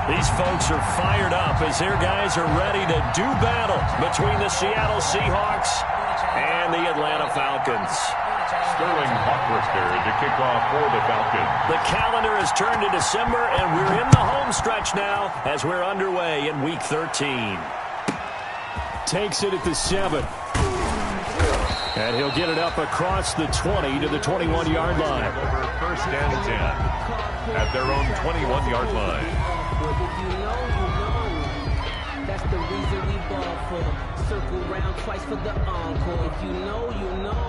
These folks are fired up as their guys are ready to do battle between the Seattle Seahawks and the Atlanta Falcons. Sterling Hawkrister to kick off for the Falcons. The calendar has turned to December, and we're in the home stretch now as we're underway in Week 13. Takes it at the 7. And he'll get it up across the 20 to the 21-yard line. Over first and 10 at their own 21-yard line. If you know, you know. That's the reason we ball for. Circle round twice for the encore. If you know, you know.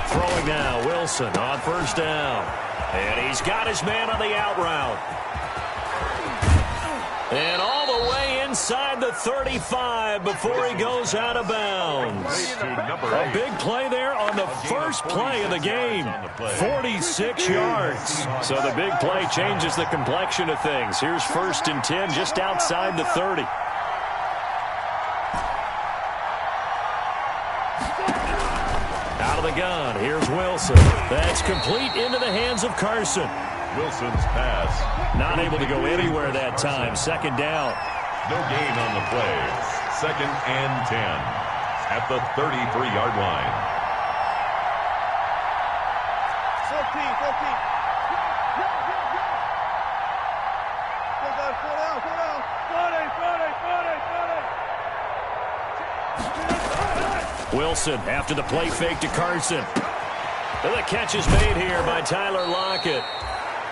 Throwing now, Wilson on first down. And he's got his man on the out route. And all the way inside the 35 before he goes out of bounds. A big play there on the first play of the game. 46 yards. So the big play changes the complexion of things. Here's first and 10 just outside the 30. Out of the gun, here's Wilson. That's complete into the hands of Carson. Wilson's pass. Not able to go anywhere that time. Second down. No gain on the play. Second and 10 at the 33-yard line. 14. Wilson after the play fake to Carson. And the catch is made here by Tyler Lockett.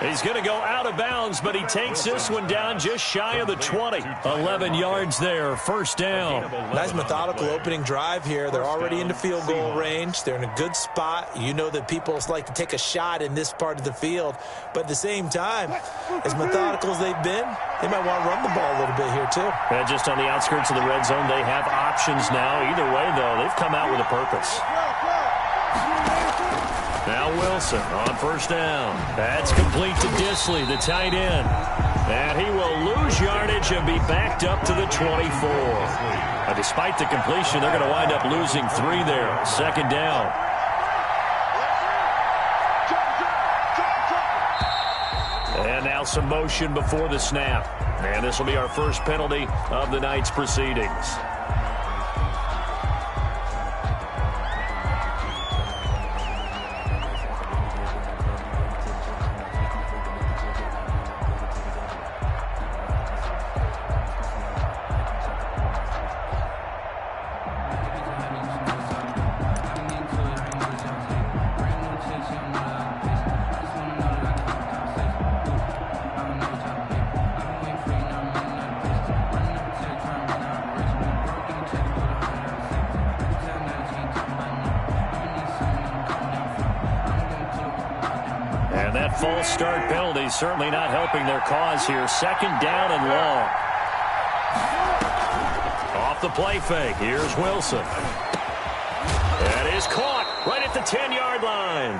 He's going to go out of bounds, but he takes this one down just shy of the 20. 11 yards there, first down. Nice methodical opening drive here. They're already into field goal range. They're in a good spot. You know that people like to take a shot in this part of the field. But at the same time, as methodical as they've been, they might want to run the ball a little bit here too. Just on the outskirts of the red zone, they have options now. Either way, though, they've come out with a purpose. Now Wilson on first down. That's complete to Disley, the tight end. And he will lose yardage and be backed up to the 24. Despite the completion, they're going to wind up losing 3 there. Second down. And now some motion before the snap. And this will be our first penalty of the night's proceedings. False start penalty certainly not helping their cause here. Second down and long. Off the play fake. Here's Wilson. That is caught right at the 10-yard line.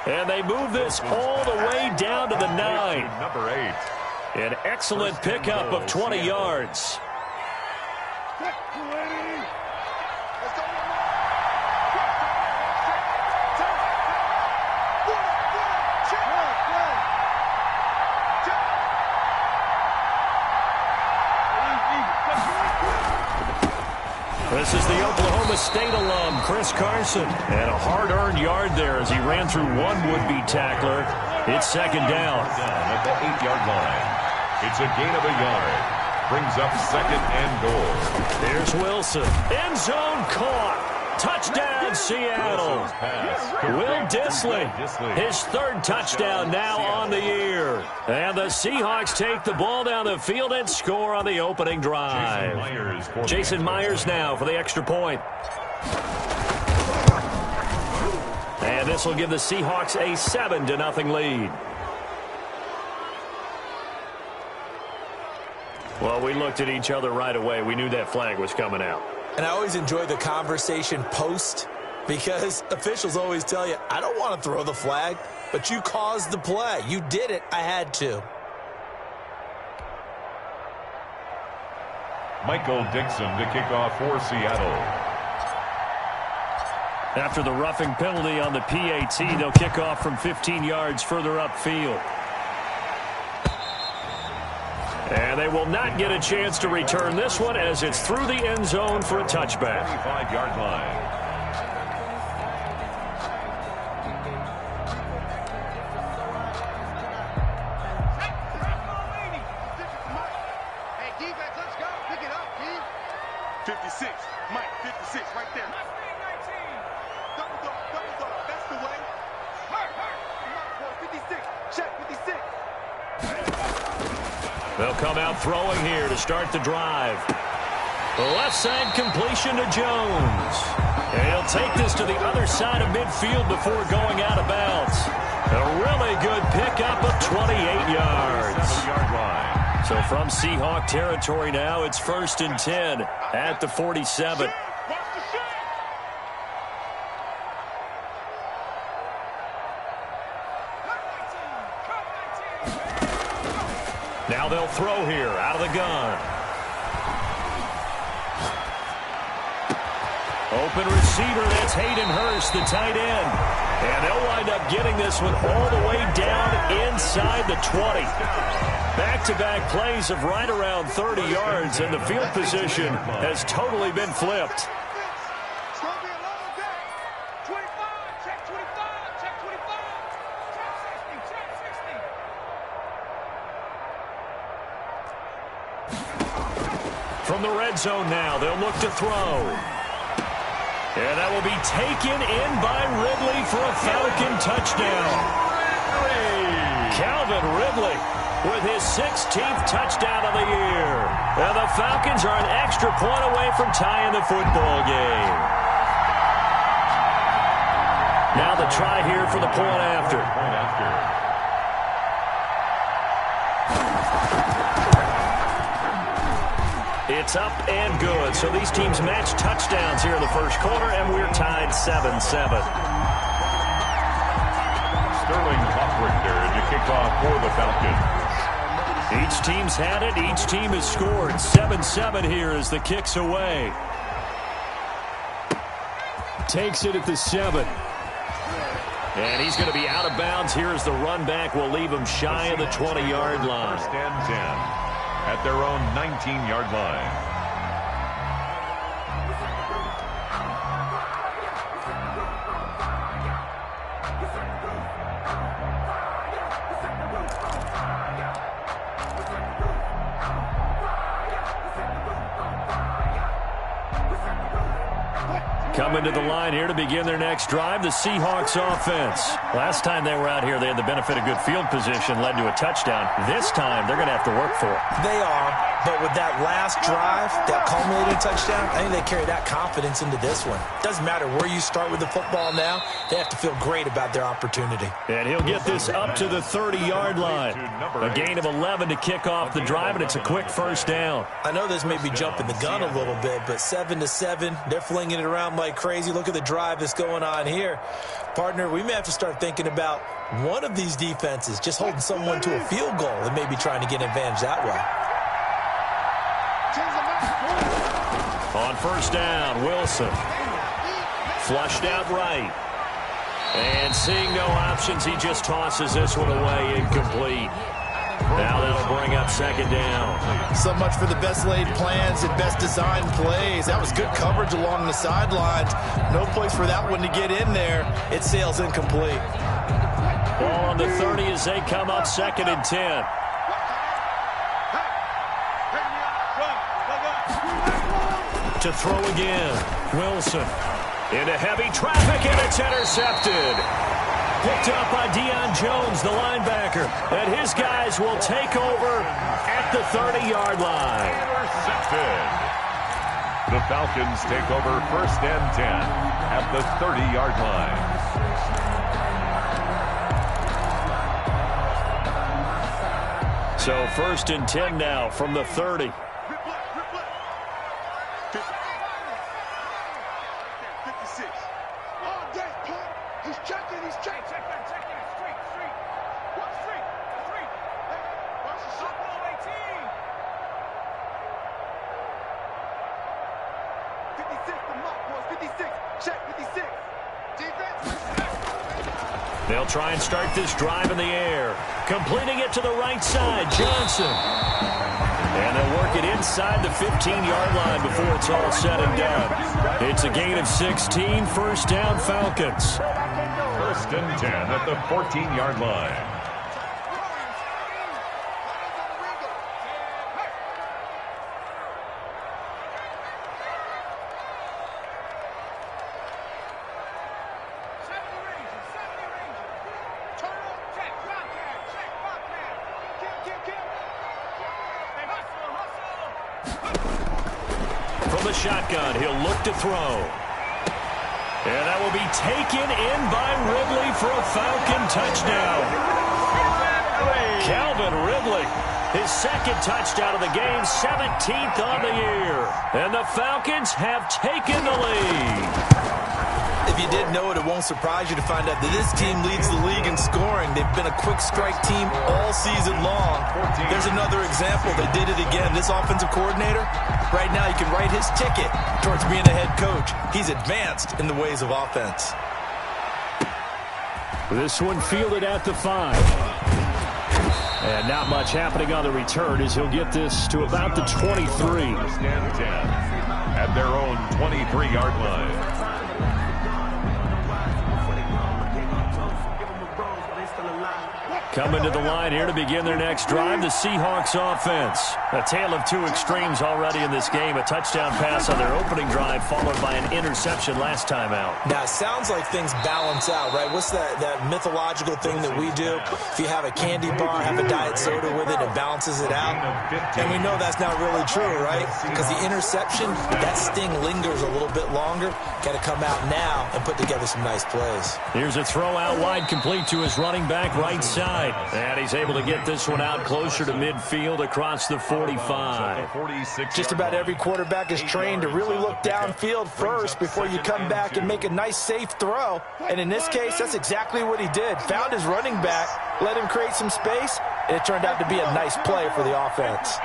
And they move this all the way down to the 9. Number 8. An excellent pickup of 20 yards. This is the Oklahoma State alum, Chris Carson. And a hard-earned yard there as he ran through one would-be tackler. It's second down. At the 8-yard line. It's a gain of a yard. Brings up second and goal. There's Wilson. End zone caught. Touchdown, Seattle. Will Disley, his third touchdown now on the year. And the Seahawks take the ball down the field and score on the opening drive. Jason Myers now for the extra point. And this will give the Seahawks a 7-0 lead. Well, we looked at each other right away. We knew that flag was coming out. And I always enjoy the conversation post because officials always tell you, I don't want to throw the flag, but you caused the play. You did it. I had to. Michael Dixon to kick off for Seattle. After the roughing penalty on the PAT, they'll kick off from 15 yards further upfield. And they will not get a chance to return this one as it's through the end zone for a touchback. 25-yard line. Hey, defense, let's go. Pick it up, D. 56. Mike, 56 right there. Double dog. That's the way. Hurt. 56. Check, 56. They'll come out throwing here to start the drive. The left side completion to Jones. And he'll take this to the other side of midfield before going out of bounds. A really good pickup of 28 yards. So from Seahawk territory now, it's 1st and 10 at the 47. Now they'll throw here out of the gun. Open receiver, that's Hayden Hurst, the tight end. And they'll wind up getting this one all the way down inside the 20. Back-to-back plays of right around 30 yards, and the field position has totally been flipped. It's going to be a long day. 25. Check 25. Check 25. Check 60. Check 60. From the red zone now, they'll look to throw. And that will be taken in by Ridley for a Falcon touchdown. Calvin Ridley with his 16th touchdown of the year. And the Falcons are an extra point away from tying the football game. Now the try here for the point after. It's up and good. So these teams match touchdowns here in the first quarter, and we're tied 7-7. Sterling Hoffrichter to kick off for the Falcons. Each team's had it. Each team has scored. 7-7 here as the kick's away. Takes it at the 7. And he's going to be out of bounds here as the run back will leave him shy of the 20-yard line. 1st and 10 at their own 19-yard line. Coming to the line here to begin their next drive, the Seahawks offense. Last time they were out here, they had the benefit of good field position, led to a touchdown. This time, they're going to have to work for it. They are, but with that last drive, that culminating touchdown, I think they carry that confidence into this one. Doesn't matter where you start with the football now, they have to feel great about their opportunity. And he'll get this up to the 30-yard line. A gain of 11 to kick off the drive, and it's a quick first down. I know this may be jumping the gun a little bit, but 7-7, they're flinging it around like crazy. Look at the drive that's going on here. Partner, we may have to start thinking about one of these defenses just holding someone to a field goal and maybe trying to get an advantage that way. On first down, Wilson. Flushed out right. And seeing no options, he just tosses this one away, incomplete. Now that'll bring up 2nd down. So much for the best laid plans and best designed plays. That was good coverage along the sidelines. No place for that one to get in there. It sails incomplete. Ball on the 30 as they come up 2nd and 10. To throw again. Wilson into heavy traffic, and it's intercepted. Picked up by Deion Jones, the linebacker. And his guys will take over at the 30-yard line. Intercepted. The Falcons take over 1st and 10 at the 30-yard line. So 1st and 10 now from the 30. 56. All day, punt. He's checking. Check that. Street. What street? Hey, watch the shot. 18. Check 56. Defense. They'll try and start this drive in the air. Completing it to the right side, Johnson. And they'll work it inside the 15-yard line before it's all said and done. It's a gain of 16, first down Falcons. First and 10 at the 14-yard line. From the shotgun, he'll look to throw. And that will be taken in by Ridley for a Falcon touchdown. Calvin Ridley, his second touchdown of the game, 17th on the year. And the Falcons have taken the lead. If you didn't know it, it won't surprise you to find out that this team leads the league in scoring. They've been a quick strike team all season long. There's another example. They did it again. This offensive coordinator, right now, you can write his ticket towards being a head coach. He's advanced in the ways of offense. This one fielded at the 5. And not much happening on the return as he'll get this to about the 23. First and 10 at their own 23-yard line. Coming to the line here to begin their next drive, the Seahawks offense. A tale of two extremes already in this game. A touchdown pass on their opening drive, followed by an interception last time out. Now, it sounds like things balance out, right? What's that mythological thing that we do? If you have a candy bar, have a diet soda with it, it balances it out. And we know that's not really true, right? Because the interception, that sting lingers a little bit longer. Got to come out now and put together some nice plays. Here's a throw out wide, complete to his running back right side. And he's able to get this one out closer to midfield across the 45. Just about every quarterback is trained to really look downfield first before you come back and make a nice, safe throw. And in this case, that's exactly what he did. Found his running back, let him create some space, and it turned out to be a nice play for the offense.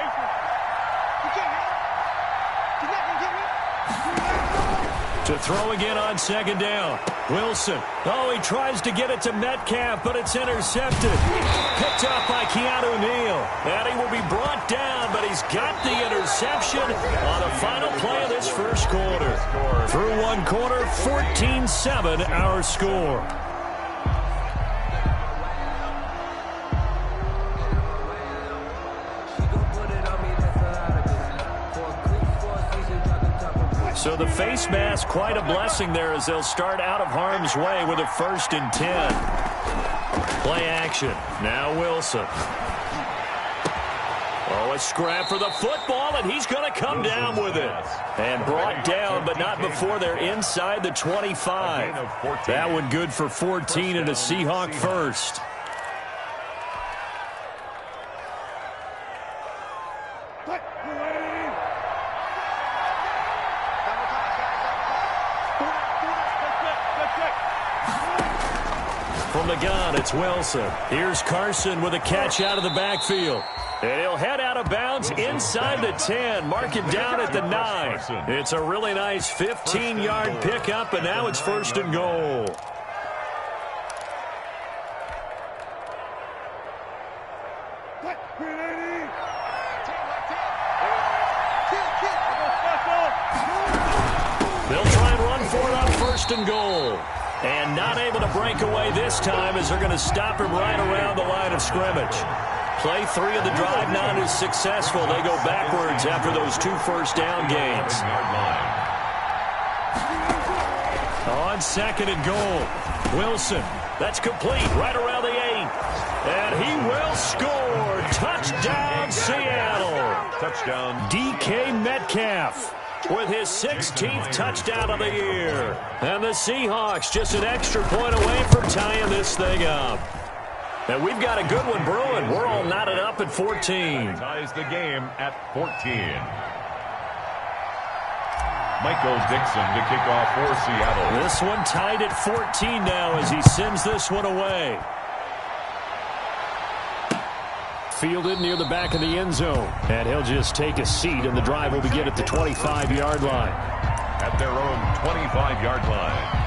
To throw again on second down. Wilson. Oh, he tries to get it to Metcalf, but it's intercepted. Picked up by Keanu Neal. And he will be brought down, but he's got the interception on the final play of this first quarter. Through one quarter, 14-7 our score. So the face mask, quite a blessing there as they'll start out of harm's way with a 1st and 10. Play action. Now Wilson. Oh, a scrap for the football, and he's going to come down with it. And brought down, but not before they're inside the 25. That one good for 14 and a Seahawk first. From the gun, it's Wilson. Here's Carson with a catch out of the backfield. And he'll head out of bounds inside the 10. Mark him down at the 9. It's a really nice 15-yard pickup, and now it's 1st and goal. They'll try and run for it on 1st and goal. And not able to break away this time as they're going to stop him right around the line of scrimmage. Play 3 of the drive not as successful. They go backwards after those 2 first-down gains. On 2nd and goal, Wilson. That's complete right around the 8. And he will score. Touchdown, Seattle. Touchdown. DK Metcalf with his 16th touchdown of the year. And the Seahawks just an extra point away from tying this thing up. And we've got a good one brewing. We're all knotted up at 14. Ties the game at 14. Michael Dixon to kick off for Seattle. This one tied at 14 now as he sends this one away. Fielded near the back of the end zone. And he'll just take a seat, and the drive will begin at the 25-yard line. at their own 25-yard line.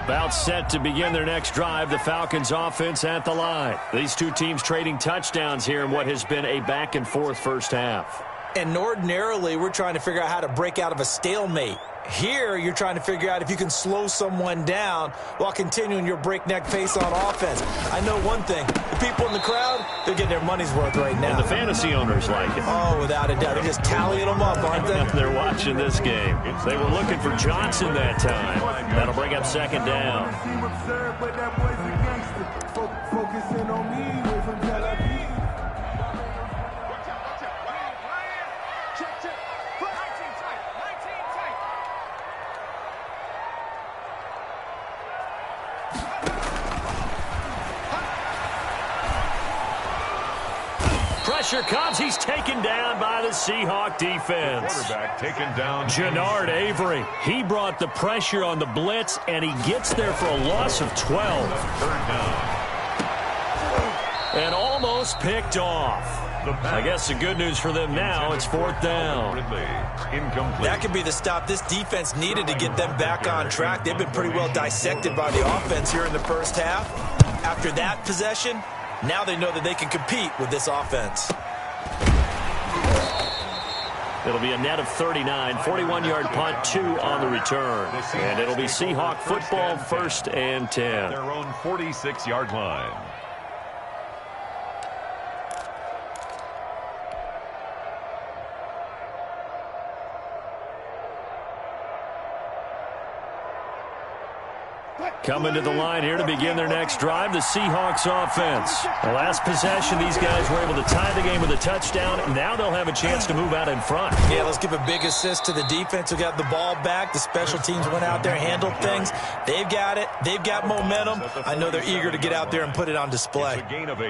About set to begin their next drive, the Falcons offense at the line. These two teams trading touchdowns here in what has been a back-and-forth first half. And ordinarily, we're trying to figure out how to break out of a stalemate. Here, you're trying to figure out if you can slow someone down while continuing your breakneck pace on offense. I know one thing. The people in the crowd, they're getting their money's worth right now. And the fantasy owners like it. Oh, without a doubt. They're just tallying them up, aren't they? They're watching this game. They were looking for Johnson that time. That'll bring up second down. Focusing on me with some Tel Aviv. Pressure comes. He's taken down by the Seahawk defense. Quarterback taken down. Jannard Avery. He brought the pressure on the blitz, and he gets there for a loss of 12. Third down. And almost picked off. I guess the good news for them now, it's fourth down. Incomplete. That could be the stop this defense needed to get them back on track. They've been pretty well dissected by the offense here in the first half. After that possession, now they know that they can compete with this offense. It'll be a net of 39, 41-yard punt, 2 on the return. And it'll be Seahawk football, 1st and 10. Their own 46-yard line. Coming to the line here to begin their next drive, the Seahawks offense. The last possession, these guys were able to tie the game with a touchdown. Now they'll have a chance to move out in front. Yeah, let's give a big assist to the defense who got the ball back. The special teams went out there, handled things. They've got it. They've got momentum. I know they're eager to get out there and put it on display.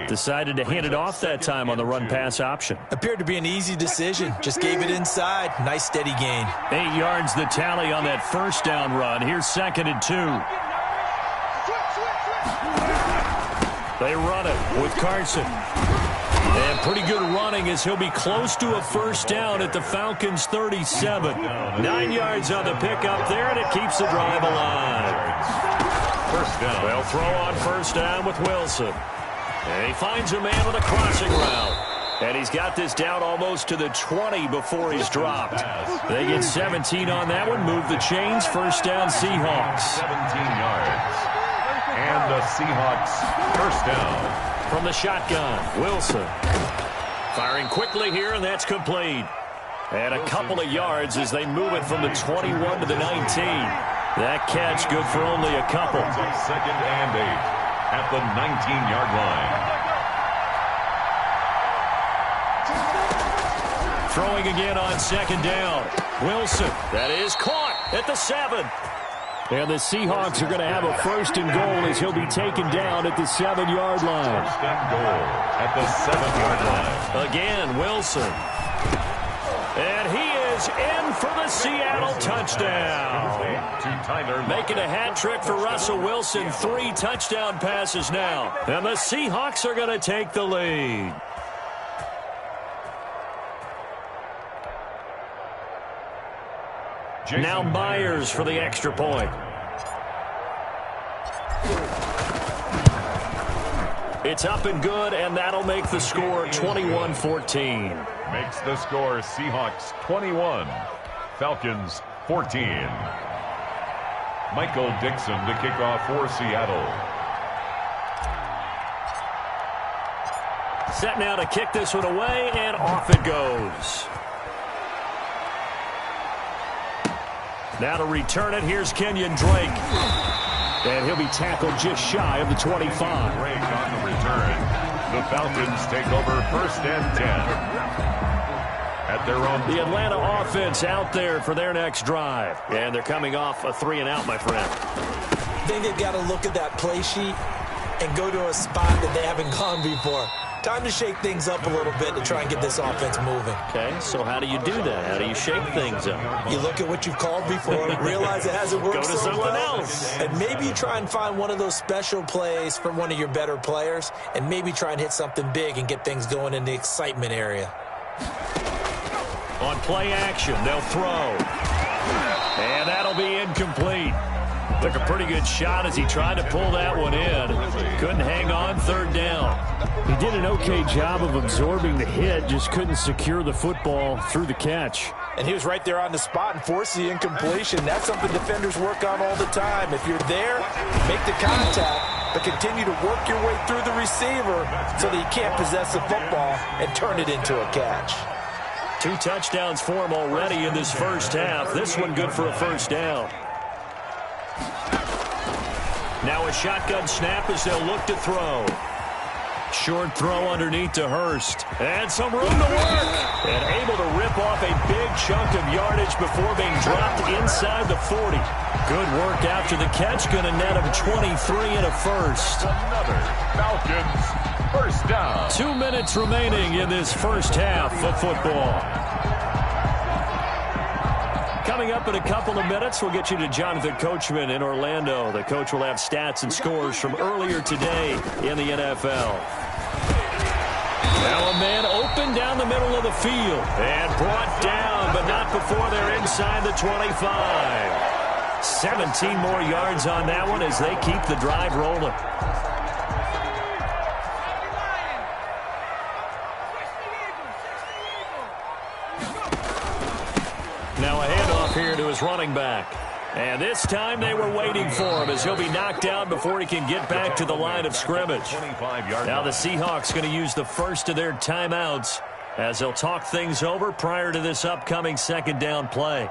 Decided to hand it off that time on the run-pass option. Appeared to be an easy decision. Just gave it inside. Nice, steady gain. 8 yards the tally on that first down run. Here's 2nd and 2. They run it with Carson. And pretty good running as he'll be close to a first down at the Falcons' 37. 9 yards on the pickup there, and it keeps the drive alive. First down. They'll throw on first down with Wilson. And he finds a man with a crossing route. And he's got this down almost to the 20 before he's dropped. They get 17 on that one. Move the chains. First down, Seahawks. 17 yards. And the Seahawks first down. From the shotgun, Wilson. Firing quickly here, and that's complete. And a couple of yards as they move it from the 21 to the 19. That catch good for only a couple. 2nd and 8 at the 19-yard line. Throwing again on 2nd down. Wilson, that is caught at the 7. And the Seahawks are going to have a 1st and goal as he'll be taken down at the 7-yard line. 1st and goal at the 7-yard line. Again, Wilson. And he is in for the Seattle touchdown. Making a hat trick for Russell Wilson. 3 touchdown passes now. And the Seahawks are going to take the lead. Now Myers for the extra point. It's up and good, and that'll make the score 21-14. Makes the score Seahawks 21, Falcons 14. Michael Dixon to kick off for Seattle. Set now to kick this one away, and off it goes. Now to return it, here's Kenyon Drake. And he'll be tackled just shy of the 25. Drake on the return. The Falcons take over 1st and 10. At their own. The Atlanta offense out there for their next drive. And they're coming off a 3-and-out, my friend. I think they've got to look at that play sheet and go to a spot that they haven't gone before. Time to shake things up a little bit to try and get this offense moving. Okay, so how do you do that? How do you shake things up? You look at what you've called before, realize it hasn't worked Go to so something well, else. and maybe you try and find one of those special plays from one of your better players, and maybe try and hit something big and get things going in the excitement area. On play action, they'll throw. And that'll be incomplete. Took a pretty good shot as he tried to pull that one in. Couldn't hang on, third down. He did an okay job of absorbing the hit, just couldn't secure the football through the catch. And he was right there on the spot and forced the incompletion. That's something defenders work on all the time. If you're there, make the contact, but continue to work your way through the receiver so that you can't possess the football and turn it into a catch. 2 touchdowns for him already in this first half. This one good for a first down. Now a shotgun snap as they'll look to throw. Short throw underneath to Hurst. And some room to work. And able to rip off a big chunk of yardage before being dropped inside the 40. Good work after the catch. Going to net him 23 and a first. Another Falcons first down. 2 minutes remaining in this first half of football. Coming up in a couple of minutes, we'll get you to Jonathan Coachman in Orlando. The coach will have stats and scores from earlier today in the NFL. Now a man open down the middle of the field and brought down, but not before they're inside the 25. 17 more yards on that one as they keep the drive rolling. Now a handoff here to his running back. And this time they were waiting for him as he'll be knocked down before he can get back to the line of scrimmage. Now the Seahawks going to use the first of their timeouts as they'll talk things over prior to this upcoming second down play.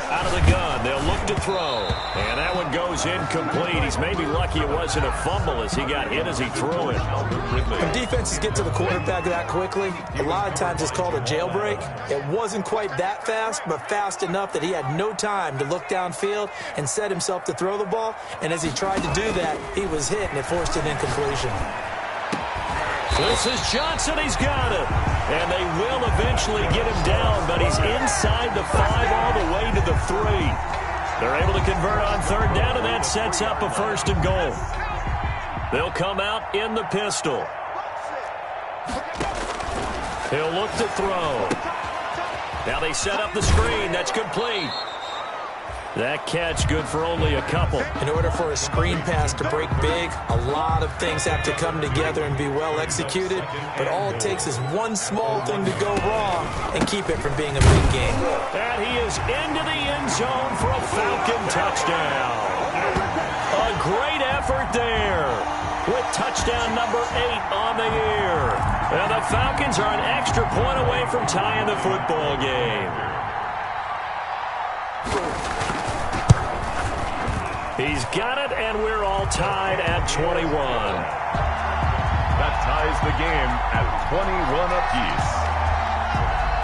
Out of the gun, they'll look to throw. And that one goes incomplete. He's maybe lucky it wasn't a fumble as he got hit as he threw it. When defenses get to the quarterback that quickly, a lot of times it's called a jailbreak. It wasn't quite that fast, but fast enough that he had no time to look downfield and set himself to throw the ball. And as he tried to do that, he was hit, and it forced an incompletion. This is Johnson. He's got it. And they will eventually get him down, but he's inside the 5 all the way to the 3. They're able to convert on third down, and that sets up a first and goal. They'll come out in the pistol. He'll look to throw. Now they set up the screen. That's complete. That catch good for only a couple. In order for a screen pass to break big, a lot of things have to come together and be well executed. But all it takes is one small thing to go wrong and keep it from being a big game. And he is into the end zone for a Falcon touchdown. A great effort there with touchdown number 8 on the year. And the Falcons are an extra point away from tying the football game. He's got it, and we're all tied at 21. That ties the game at 21 apiece.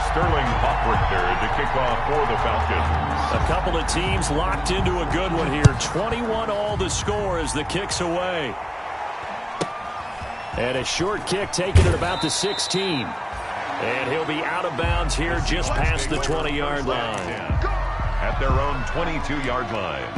Sterling Hawkrichter to kick off for the Falcons. A couple of teams locked into a good one here. 21 all the score as the kick's away. And a short kick taken at about the 16. And he'll be out of bounds here just past the 20-yard line. At their own 22-yard line.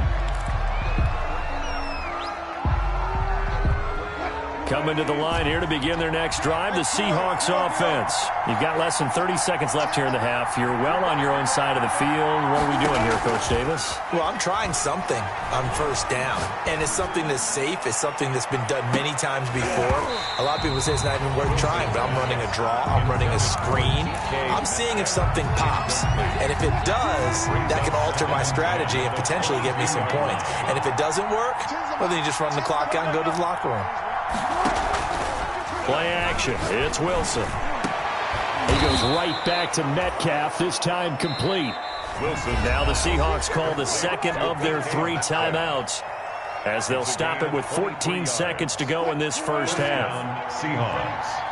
Coming to the line here to begin their next drive, the Seahawks offense. You've got less than 30 seconds left here in the half. You're well on your own side of the field. What are we doing here, Coach Davis? Well, I'm trying something on first down, and it's something that's safe. It's something that's been done many times before. A lot of people say it's not even worth trying, but I'm running a draw. I'm running a screen. I'm seeing if something pops, and if it does, that can alter my strategy and potentially get me some points. And if it doesn't work, well, then you just run the clock out and go to the locker room. Play action. It's Wilson. He goes right back to Metcalf, this time complete. Wilson. Now the Seahawks call the second of their 3 timeouts as they'll stop it with 14 seconds to go in this first half. Seahawks.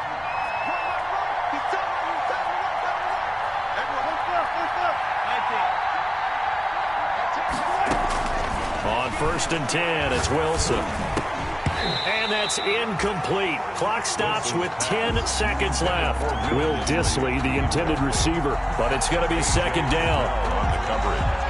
On 1st and 10. It's Wilson. And that's incomplete. Clock stops with 10 seconds left. Will Dissly, the intended receiver. But it's going to be 2nd down. On the coverage.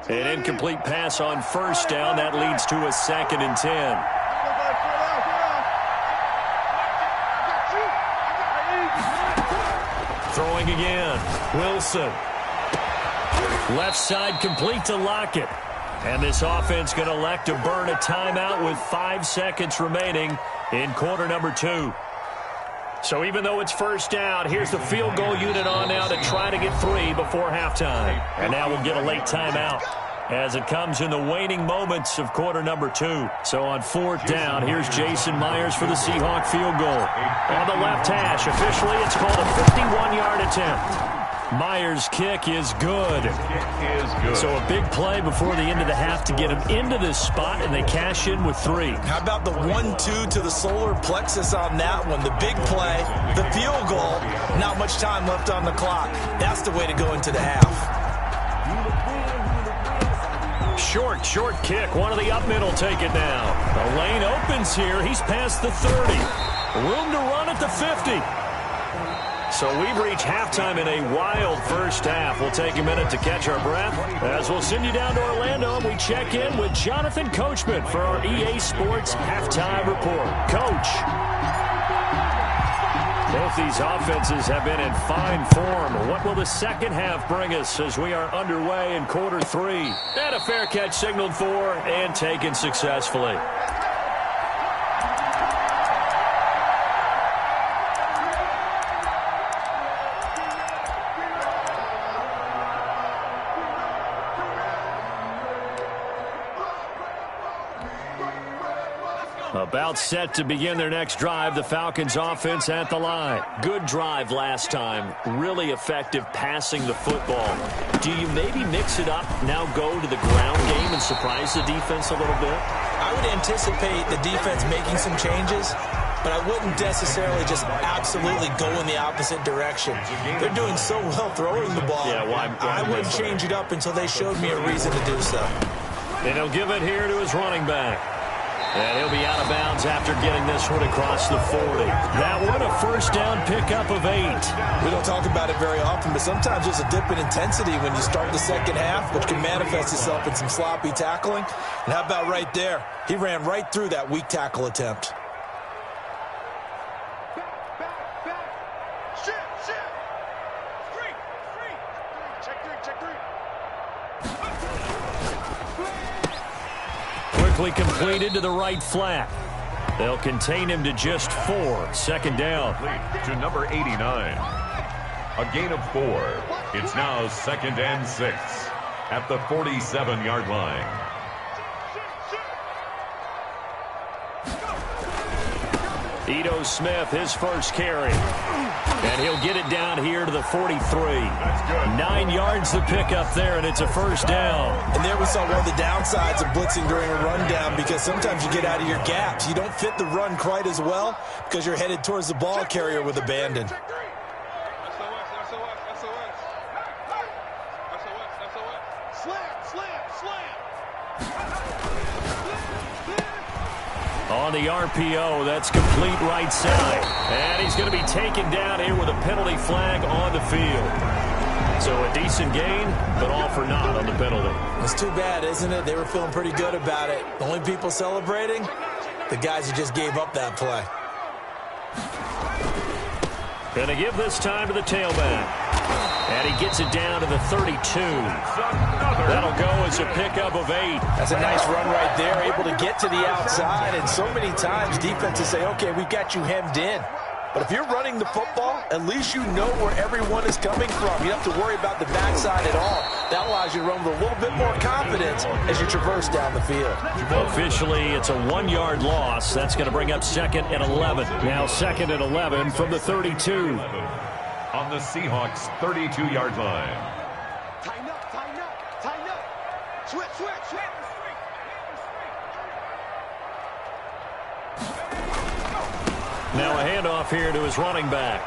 An incomplete pass on first down. That leads to a 2nd and 10. Throwing again. Wilson. Left side complete to Lockett. And this offense going to elect to burn a timeout with 5 seconds remaining in quarter number 2. So even though it's first down, here's the field goal unit on now to try to get 3 before halftime. And now we'll get a late timeout as it comes in the waning moments of quarter number 2. So on 4th down, here's Jason Myers for the Seahawk field goal. On the left hash, officially it's called a 51-yard attempt. Myers' kick is good. So a big play before the end of the half to get him into this spot, and they cash in with 3. How about the 1-2 to the solar plexus on that one? The big play, the field goal, not much time left on the clock. That's the way to go into the half. Short kick. One of the up middle take it now. The lane opens here. He's past the 30. Room to run at the 50. So we've reached halftime in a wild first half. We'll take a minute to catch our breath as we'll send you down to Orlando and we check in with Jonathan Coachman for our EA Sports Halftime Report. Coach. Both these offenses have been in fine form. What will the second half bring us as we are underway in quarter 3? And a fair catch signaled for and taken successfully. About set to begin their next drive, the Falcons offense at the line. Good drive last time. Really effective passing the football. Do you maybe mix it up, now go to the ground game and surprise the defense a little bit? I would anticipate the defense making some changes, but I wouldn't necessarily just absolutely go in the opposite direction. They're doing so well throwing the ball. Yeah, I wouldn't change it up until they showed me a reason to do so. And he'll give it here to his running back. And he'll be out of bounds after getting this one across the 40. That one a first down pickup of 8. We don't talk about it very often, but sometimes there's a dip in intensity when you start the second half, which can manifest itself in some sloppy tackling. And how about right there? He ran right through that weak tackle attempt. Back. Shift. Three. Check three. Quickly completed to the right flat. They'll contain him to just 4. Second down. To number 89. A gain of 4. It's now 2nd and 6 at the 47-yard line. Ito Smith, his first carry. And he'll get it down here to the 43. 9 yards to pick up there, and it's a first down. And there we saw one of the downsides of blitzing during a rundown, because sometimes you get out of your gaps. You don't fit the run quite as well because you're headed towards the ball carrier with abandon. On the RPO, that's complete right side. And he's going to be taken down here with a penalty flag on the field. So a decent gain, but all for naught on the penalty. It's too bad, isn't it? They were feeling pretty good about it. The only people celebrating, the guys who just gave up that play. Going to give this time to the tailback. And he gets it down to the 32. That'll go as a pickup of 8. That's a nice run right there, able to get to the outside. And so many times defenses say, okay, we've got you hemmed in. But if you're running the football, at least you know where everyone is coming from. You don't have to worry about the backside at all. That allows you to run with a little bit more confidence as you traverse down the field. Officially, it's a 1-yard loss. That's going to bring up 2nd and 11. Now 2nd and 11 from the 32. On the Seahawks' 32-yard line. Tighten up. Switch. Now a handoff here to his running back.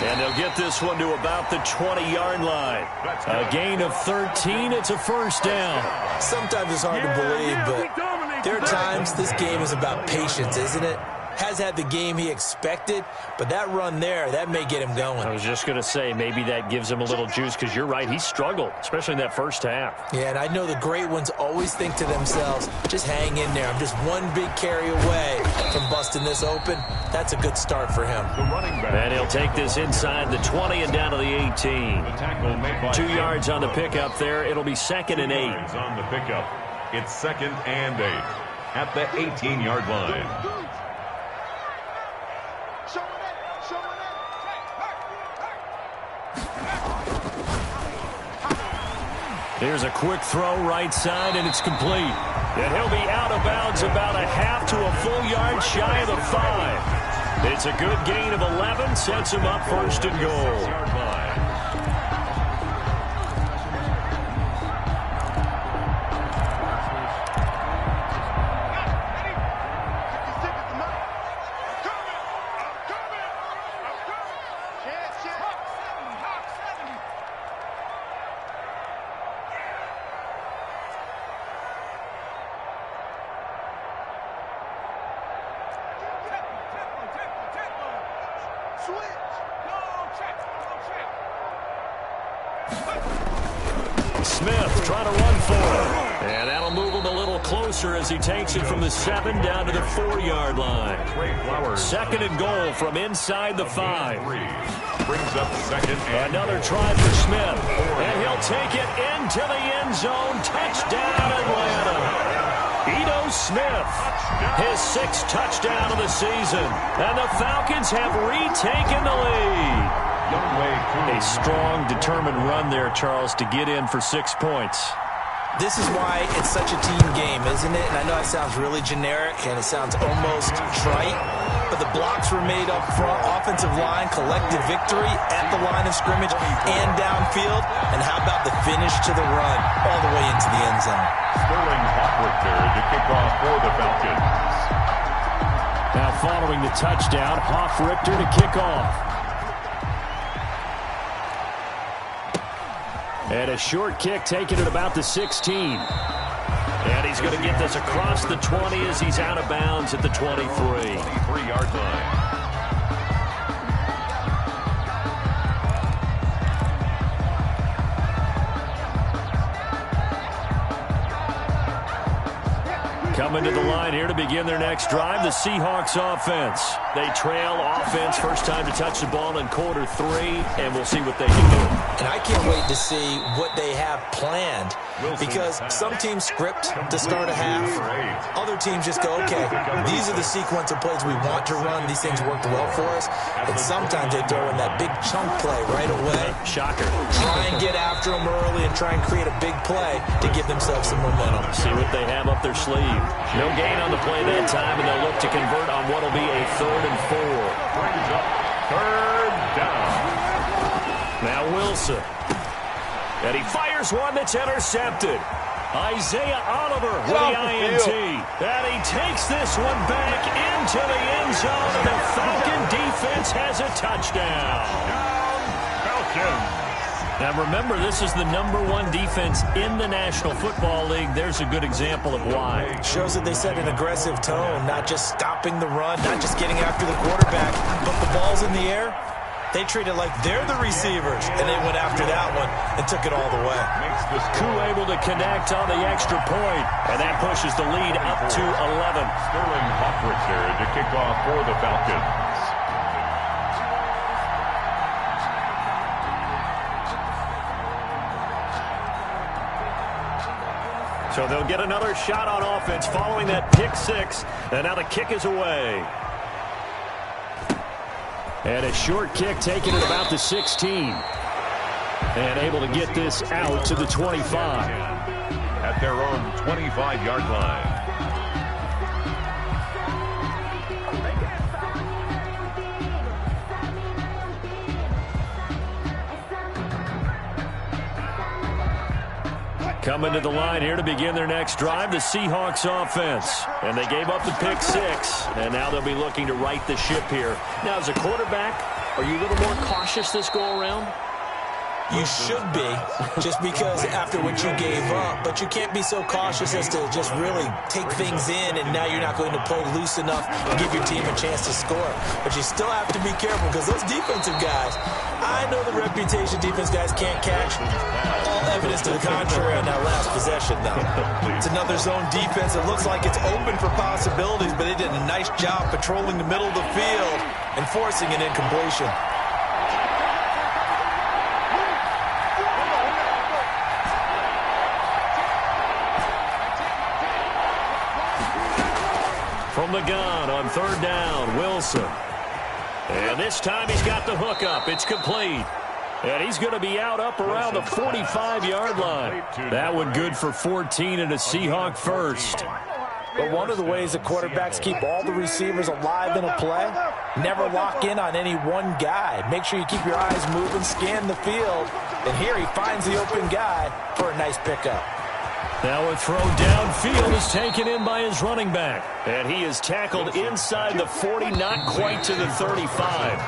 And they'll get this one to about the 20-yard line. A gain of 13. It's a first down. Sometimes it's hard to believe, but there are times this game is about patience, isn't it? has had the game he expected, but that run there, that may get him going. I was just going to say, maybe that gives him a little juice, because you're right, he struggled, especially in that first half. Yeah, and I know the great ones always think to themselves, just hang in there. I'm just one big carry away from busting this open. That's a good start for him. And he'll take this inside the 20 and down to the 18. 2 yards on the pickup there. It'll be 2nd and 8. On the pickup, it's 2nd and 8 at the 18-yard line. Here's a quick throw right side, and it's complete. And he'll be out of bounds about a half to a full yard shy of the 5. It's a good gain of 11, sets him up 1st and goal. Smith trying to run for it. And that'll move him a little closer as he takes it from the 7 down to the 4-yard line. 2nd and goal from inside the 5. Brings up 2nd and another try for Smith. And he'll take it into the end zone. Touchdown, Atlanta. Ito Smith, his 6th touchdown of the season. And the Falcons have retaken the lead. A strong, determined run there, Charles, to get in for 6 points. This is why it's such a team game, isn't it? And I know it sounds really generic and it sounds almost trite, but the blocks were made up front, offensive line, collective victory at the line of scrimmage and downfield. And how about the finish to the run all the way into the end zone? Sterling Hoffrichter to kick off for the Falcons. Now following the touchdown, Hoffrichter to kick off. And a short kick taken at about the 16. And he's going to get this across the 20 as he's out of bounds at the 23. 23-yard line. Coming to the line here to begin their next drive, the Seahawks offense. They trail offense, first time to touch the ball in quarter 3, and we'll see what they can do. And I can't wait to see what they have planned, because some teams script to start a half. Other teams just go, okay, these are the sequence of plays we want to run. These things worked well for us. And sometimes they throw in that big chunk play right away. Shocker. Try and get after them early and try and create a big play to give themselves some momentum. See what they have up their sleeve. No gain on the play that time, and they'll look to convert on what will be a 3rd and 4. Brings up 3rd down. Now Wilson. And he fires one that's intercepted. Isaiah Oliver with the INT. And he takes this one back into the end zone, and the Falcon defense has a touchdown. Falcons. Now remember, this is the #1 defense in the National Football League. There's a good example of why. Shows that they set an aggressive tone, not just stopping the run, not just getting after the quarterback, but the ball's in the air. They treat it like they're the receivers, and they went after that one and took it all the way. Koo able to connect on the extra point, and that pushes the lead up to 11. Sterling Hoffrichter to kick off for the Falcons. So they'll get another shot on offense following that pick 6, and now the kick is away. And a short kick taken at about the 16. And able to get this out to the 25. At their own 25-yard line. Coming to the line here to begin their next drive, the Seahawks offense. And they gave up the pick 6, and now they'll be looking to right the ship here. Now, as a quarterback, are you a little more cautious this go-around? You should be, just because after what you gave up. But you can't be so cautious as to just really take things in, and now you're not going to play loose enough to give your team a chance to score. But you still have to be careful, because those defensive guys, I know the reputation defense guys can't catch. All evidence to the contrary on that last possession, though. It's another zone defense. It looks like it's open for possibilities, but they did a nice job patrolling the middle of the field and forcing an incompletion. From the gun on third down, Wilson. And this time he's got the hook up. It's complete. And he's going to be out up around the 45-yard line. That one good for 14 and a Seahawk first. But one of the ways that quarterbacks keep all the receivers alive in a play, never lock in on any one guy. Make sure you keep your eyes moving, scan the field. And here he finds the open guy for a nice pickup. Now a throw downfield is taken in by his running back. And he is tackled inside the 40, not quite to the 35.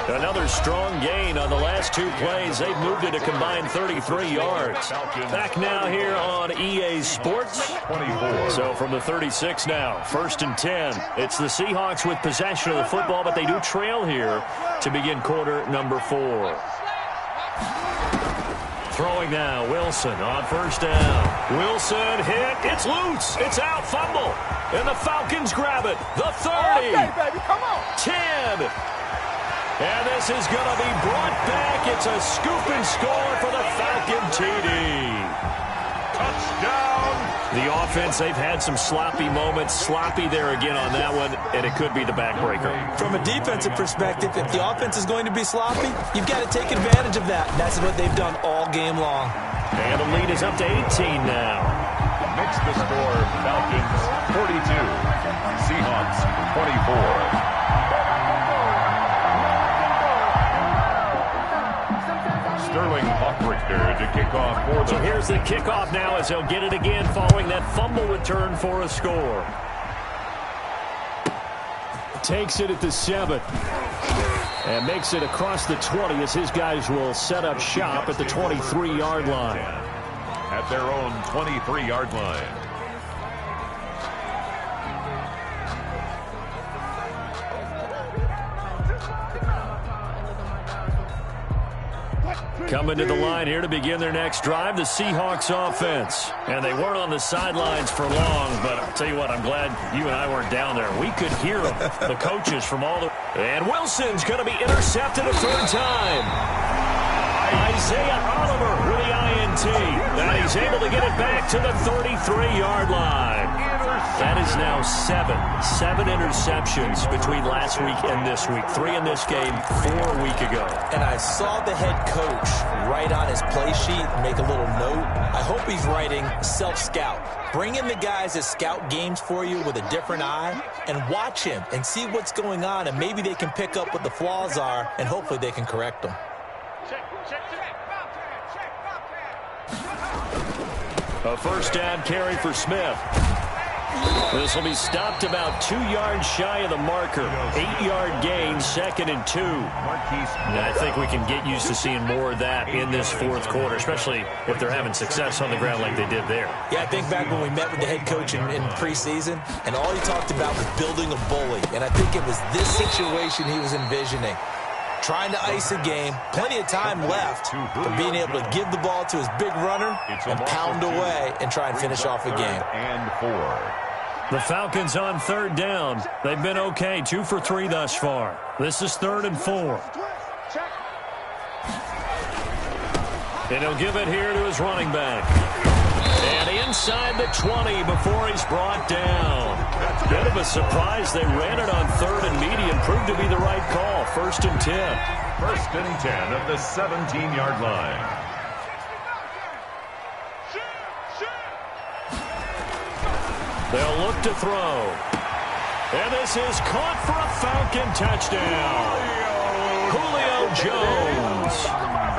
Another strong gain on the last two plays. They've moved it a combined 33 yards. Back now here on EA Sports. So from the 36 now, 1st and 10. It's the Seahawks with possession of the football, but they do trail here to begin quarter number 4. Throwing now, Wilson on first down. Wilson hit. It's loose. It's out. Fumble. And the Falcons grab it. The 30. Okay, baby, come on. 10. And this is going to be brought back. It's a scoop and score for the Falcon TD. Touchdown. The offense, they've had some sloppy moments. Sloppy there again on that one, and it could be the backbreaker. From a defensive perspective, if the offense is going to be sloppy, you've got to take advantage of that. That's what they've done all game long. And the lead is up to 18 now. Makes the score Falcons 42, Seahawks 24. Sterling Hoffrichter to kick off for So the... here's the kickoff now as he'll get it again following that fumble return for a score. Takes it at the 7. And makes it across the 20 as his guys will set up shop at the 23-yard line. At their own 23-yard line. Coming to the line here to begin their next drive, the Seahawks offense. And they weren't on the sidelines for long, but I'll tell you what, I'm glad you and I weren't down there. We could hear them, the coaches from all the... And Wilson's going to be intercepted a third time. Isaiah Oliver with the INT. And he's able to get it back to the 33-yard line. That is now 7 interceptions between last week and this week. 3 in this game, 4 a week ago. And I saw the head coach write on his play sheet, make a little note. I hope he's writing self-scout. Bring in the guys that scout games for you with a different eye and watch him and see what's going on, and maybe they can pick up what the flaws are, and hopefully they can correct them. A first down carry for Smith. This will be stopped about 2 yards shy of the marker. 8-yard gain, 2nd and 2. And I think we can get used to seeing more of that in this fourth quarter, especially if they're having success on the ground like they did there. Yeah, I think back when we met with the head coach in preseason, and all he talked about was building a bully. And I think it was this situation he was envisioning. Trying to ice a game, plenty of time left, but being able to give the ball to his big runner and pound away and try and finish off a game. And 4. The Falcons on third down. They've been okay, 2 for 3 thus far. This is 3rd and 4. And he'll give it here to his running back. And inside the 20 before he's brought down. Bit of a surprise. They ran it on 3rd and medium. Proved to be the right call. 1st and 10. 1st and 10 at the 17-yard line. They'll look to throw. And this is caught for a Falcon touchdown. Julio Jones.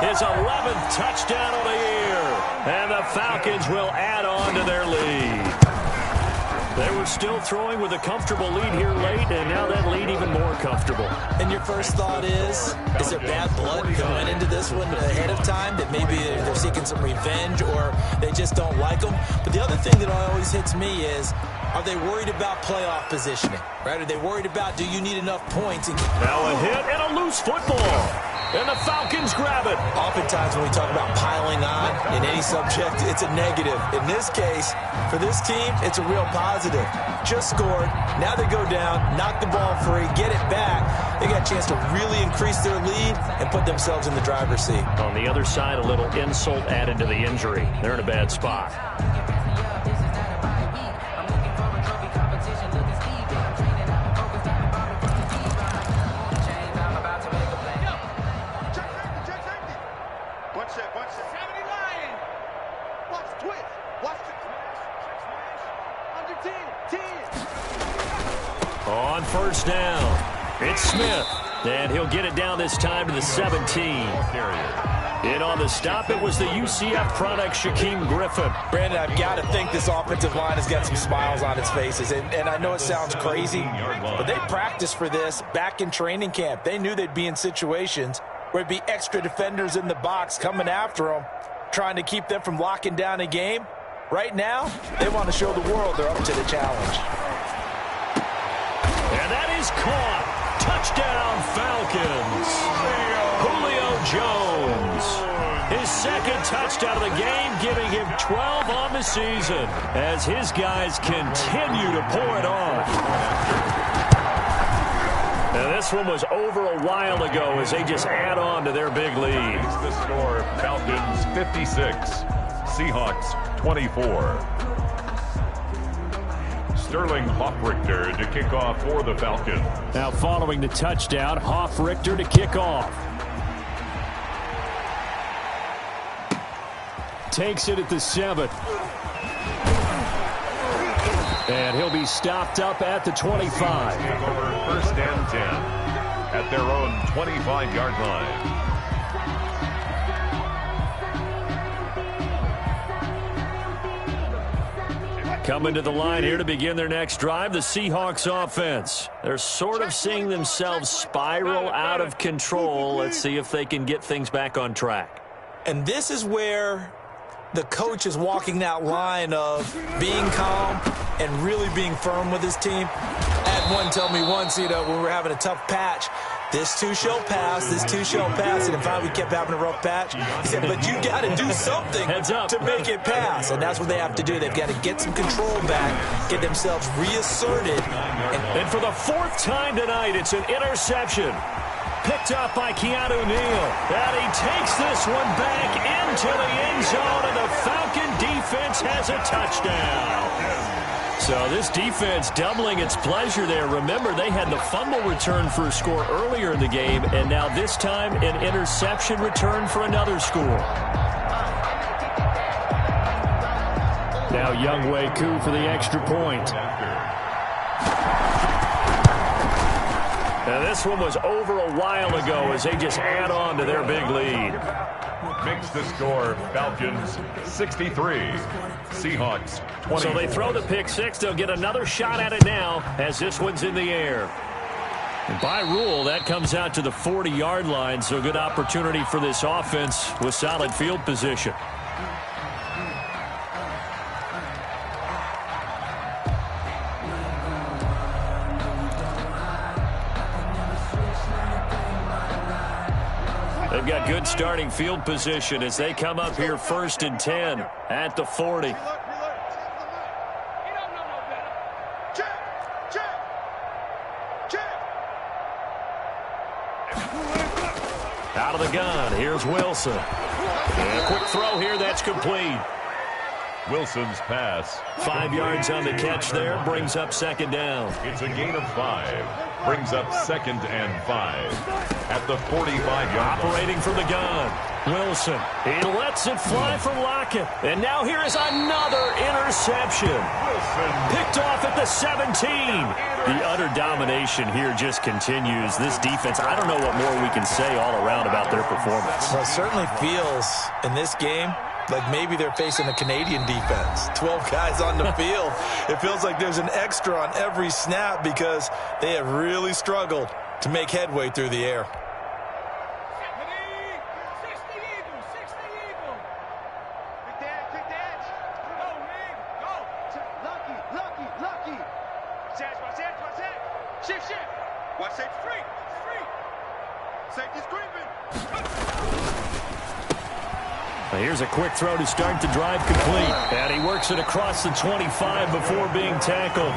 His 11th touchdown of the year. And the Falcons will add on to their lead. They were still throwing with a comfortable lead here late, and now that lead even more comfortable. And your first thought is there bad blood that went into this one ahead of time, that maybe they're seeking some revenge or they just don't like them? But the other thing that always hits me is, are they worried about playoff positioning? Right? Are they worried about, do you need enough points? Now a hit and a loose football. And the Falcons grab it. Oftentimes when we talk about piling on in any subject, it's a negative. In this case, for this team, it's a real positive. Just scored. Now they go down, knock the ball free, get it back. They got a chance to really increase their lead and put themselves in the driver's seat. On the other side, a little insult added to the injury. They're in a bad spot. On first down, it's Smith, and he'll get it down this time to the 17. In on the stop, it was the UCF product, Shaquem Griffin. Brandon, I've got to think this offensive line has got some smiles on its faces, and I know it sounds crazy, but they practiced for this back in training camp. They knew they'd be in situations where there'd be extra defenders in the box coming after them, trying to keep them from locking down a game. Right now, they want to show the world they're up to the challenge. And that is caught. Touchdown, Falcons. Julio Jones. His second touchdown of the game, giving him 12 on the season as his guys continue to pour it on. And this one was over a while ago as they just add on to their big lead. The score, Falcons 56, Seahawks 24. Sterling Hoffrichter to kick off for the Falcons. Now following the touchdown, Hoffrichter to kick off. Takes it at the 7. And he'll be stopped up at the 25. First and 10 at their own 25-yard line. Coming to the line here to begin their next drive, the Seahawks offense. They're sort of seeing themselves spiral out of control. Let's see if they can get things back on track. And this is where the coach is walking that line of being calm and really being firm with his team. I had one tell me once, when we were having a tough patch, this too shall pass, this too shall pass. And finally we kept having a rough patch. He said, but you got to do something to make it pass. And that's what they have to do. They've got to get some control back, get themselves reasserted. And for the fourth time tonight, it's an interception. Picked up by Keanu Neal. And he takes this one back into the end zone, and the Falcon defense has a touchdown. So this defense doubling its pleasure there. Remember, they had the fumble return for a score earlier in the game, and now this time an interception return for another score. Now Younghoe Koo for the extra point. Now this one was over a while ago as they just add on to their big lead. Makes the score Falcons 63, Seahawks 20. So they throw the pick six. They'll get another shot at it now as this one's in the air. And by rule, that comes out to the 40-yard line, so good opportunity for this offense with solid field position. They've got good starting field position as they come up here 1st and 10 at the 40. Out of the gun, here's Wilson. And a quick throw here, that's complete. Wilson's pass. 5 yards on the catch there, brings up 2nd down. It's a gain of 5. Brings up 2nd and 5 at the 45-yard line. Operating from the gun. Wilson. He lets it fly from Lockett. And now here is another interception. Wilson. Picked off at the 17. The utter domination here just continues. This defense, I don't know what more we can say all around about their performance. Well, it certainly feels in this game like maybe they're facing a Canadian defense. 12 guys on the field. It feels like there's an extra on every snap because they have really struggled to make headway through the air. Here's a quick throw to start the drive complete. And he works it across the 25 before being tackled.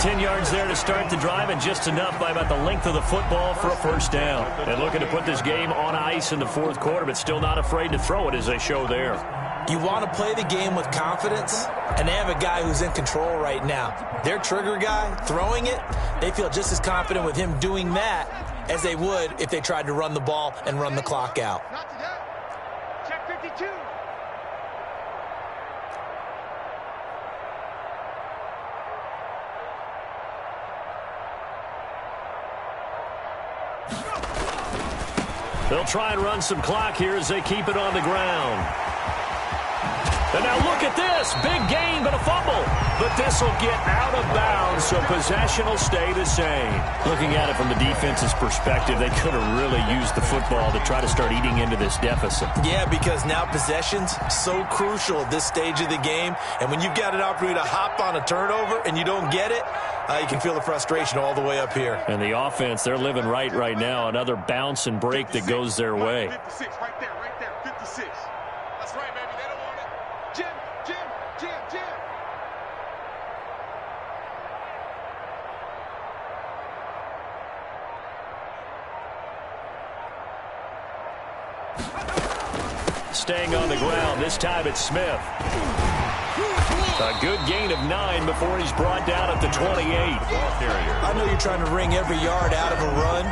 10 yards there to start the drive, and just enough by about the length of the football for a first down. And looking to put this game on ice in the fourth quarter, but still not afraid to throw it as they show there. You want to play the game with confidence, and they have a guy who's in control right now. Their trigger guy, throwing it, they feel just as confident with him doing that as they would if they tried to run the ball and run the clock out. Check 52. They'll try and run some clock here as they keep it on the ground. And now look at this. Big gain, but a fumble. But this will get out of bounds, so possession will stay the same. Looking at it from the defense's perspective, they could have really used the football to try to start eating into this deficit. Yeah, because now possession's so crucial at this stage of the game. And when you've got an opportunity to hop on a turnover and you don't get it, you can feel the frustration all the way up here. And the offense, they're living right now. Another bounce and break that goes their way. 56, right there, 56. That's right, baby. They don't want it. Jim. Staying on the ground, this time it's Smith. A good gain of 9 before he's brought down at the 28. I know you're trying to wring every yard out of a run,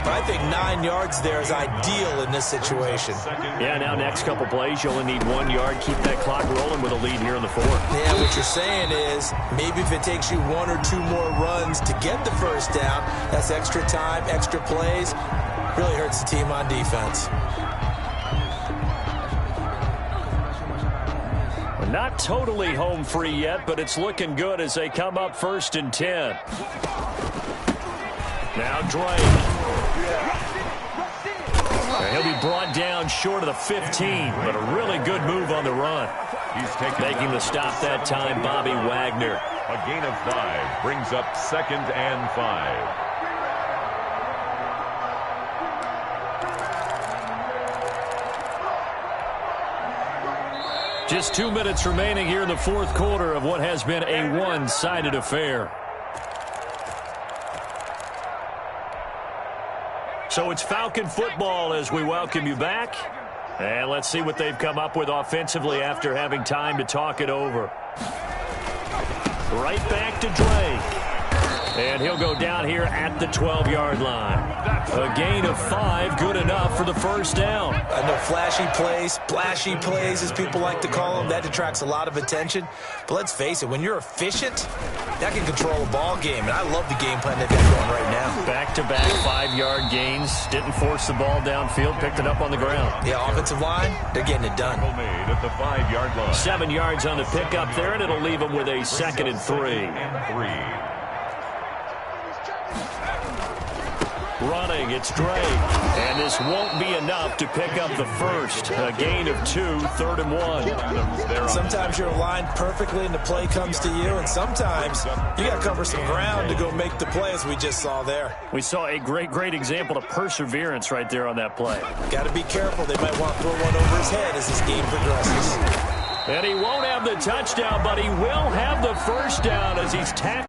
but I think 9 yards there is ideal in this situation. Yeah, now next couple plays, you only need 1 yard. Keep that clock rolling with a lead here in the fourth. Yeah, what you're saying is maybe if it takes you 1 or 2 more runs to get the first down, that's extra time, extra plays. Really hurts the team on defense. Not totally home free yet, but it's looking good as they come up 1st and 10. Now Drake. He'll be brought down short of the 15, but a really good move on the run. He's making the stop that time, Bobby Wagner. A gain of 5 brings up 2nd and 5. Just 2 minutes remaining here in the fourth quarter of what has been a one-sided affair. So it's Falcon football as we welcome you back. And let's see what they've come up with offensively after having time to talk it over. Right back to Drake. And he'll go down here at the 12-yard line. A gain of 5, good enough for the first down. I know flashy plays, splashy plays, as people like to call them, that detracts a lot of attention. But let's face it, when you're efficient, that can control a ball game. And I love the game plan they've got going right now. Back-to-back 5-yard gains. Didn't force the ball downfield, picked it up on the ground. Yeah, offensive line, they're getting it done. Made at the 5-yard line. 7 yards on the pickup there, and it'll leave them with a 2nd and 3. Running, it's Drake. And this won't be enough to pick up the first. A gain of 2, 3rd and 1. Sometimes you're aligned perfectly and the play comes to you, and sometimes you got to cover some ground to go make the play, as we just saw there. We saw a great example of perseverance right there on that play. Got to be careful. They might want to throw one over his head as this game progresses. And he won't have the touchdown, but he will have the first down as he's tackled.